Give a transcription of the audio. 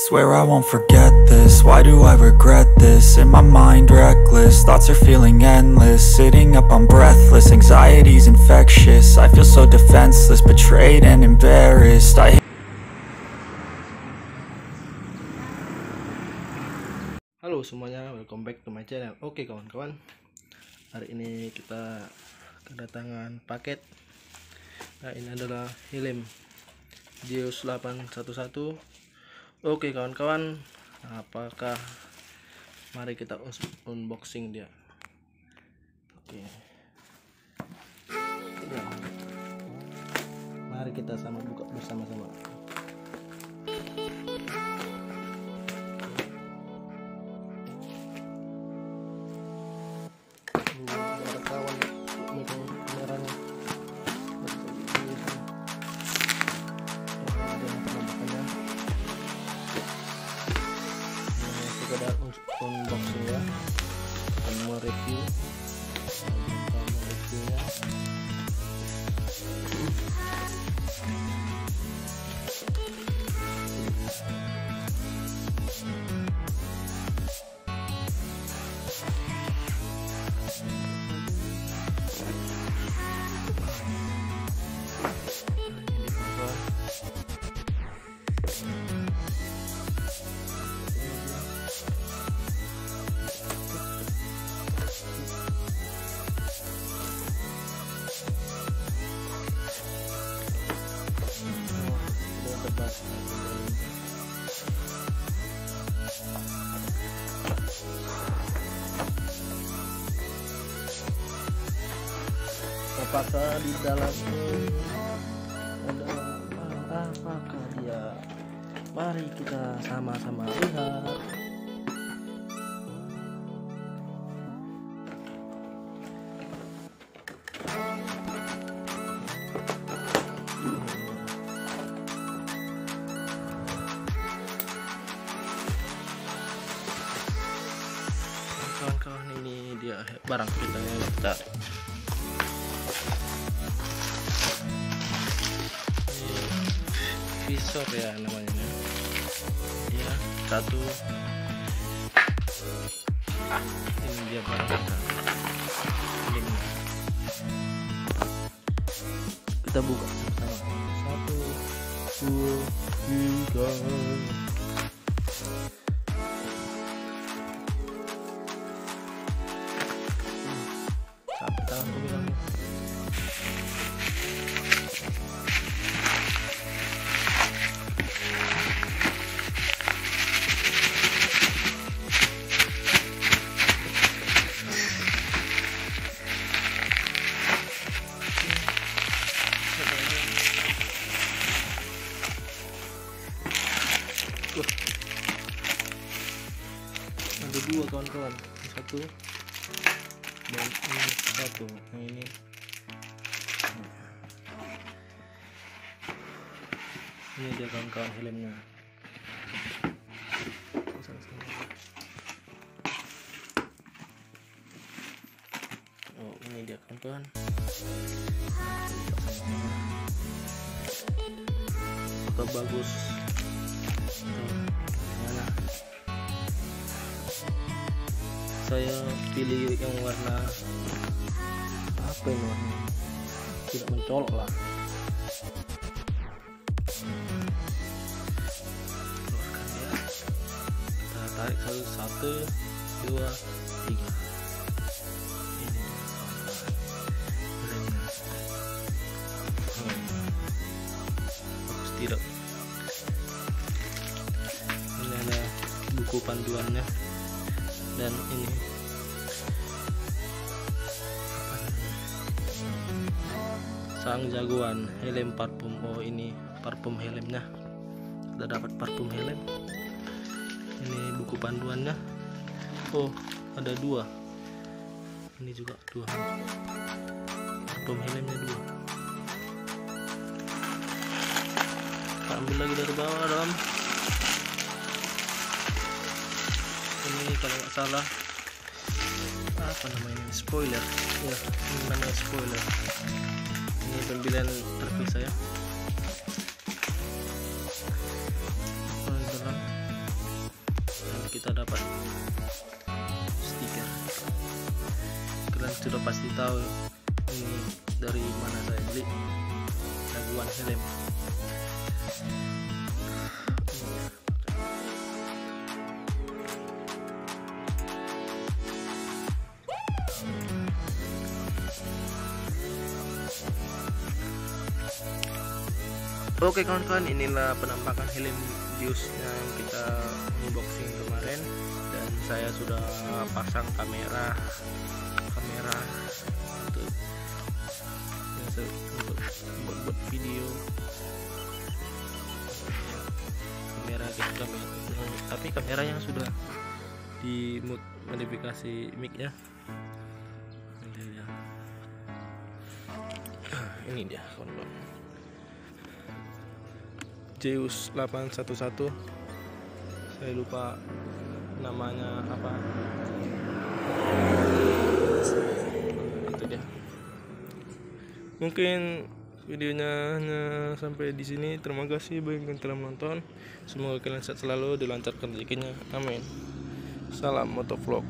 Swear I won't forget this, why do I regret this? In my mind reckless, thoughts are feeling endless. Sitting up I'm breathless, anxiety's infectious. I feel so defenseless, betrayed and embarrassed. Halo semuanya, welcome back to my channel. Oke kawan-kawan, hari ini kita kedatangan paket. Nah, ini adalah HELM ZEUS ZS811. Oke kawan-kawan, apakah mari kita unboxing dia. Oke ya, mari kita sama buka bersama-sama. Sekedar unboxing ya, mereview reviewnya. Apakah di dalamnya ada apakah dia? Mari kita sama-sama lihat. Kawan-kawan, ini dia barang kita yang kita visor ya namanya ya, satu. Ini dia barang kita buka sama-sama. 1, 2, 3. Sampai tanganku bilang. Ada dua kawan-kawan, satu dan ini satu. Nah, ini dia kawan-kawan helmnya. Oh, ini dia kawan-kawan. Apakah bagus? Mana? Saya pilih yang warna apa ini, warna tidak mencolok lah. Kita tarik 1, 2, 3. Ini bagus tidak? Ini ada buku panduannya. Dan ini sang jagoan helm parfum. Oh, ini parfum helmnya. Sudah dapat parfum helm. Ini buku panduannya. Oh, ada dua. Ini juga dua. Parfum helmnya dua. Kita ambil lagi dari bawah dalam. Ini kalau nggak salah apa namanya, spoiler ya, ini namanya spoiler. Ini pembelian terpisah ya. Dalam kita dapat stiker. Kalian sudah pasti tahu ini dari mana saya beli, raguan HELM. Oke kawan-kawan, inilah penampakan HELM ZEUS yang kita unboxing kemarin, dan saya sudah pasang kamera untuk buat video. Kamera kita tapi kamera yang sudah dimodifikasi mic-nya. Ini dia kawan-kawan, ZEUS 811, saya lupa namanya apa. Itu dia. Mungkin videonya hanya sampai di sini. Terima kasih bagi yang telah menonton. Semoga kalian sehat selalu, dilancarkan rezekinya. Amin. Salam motovlog.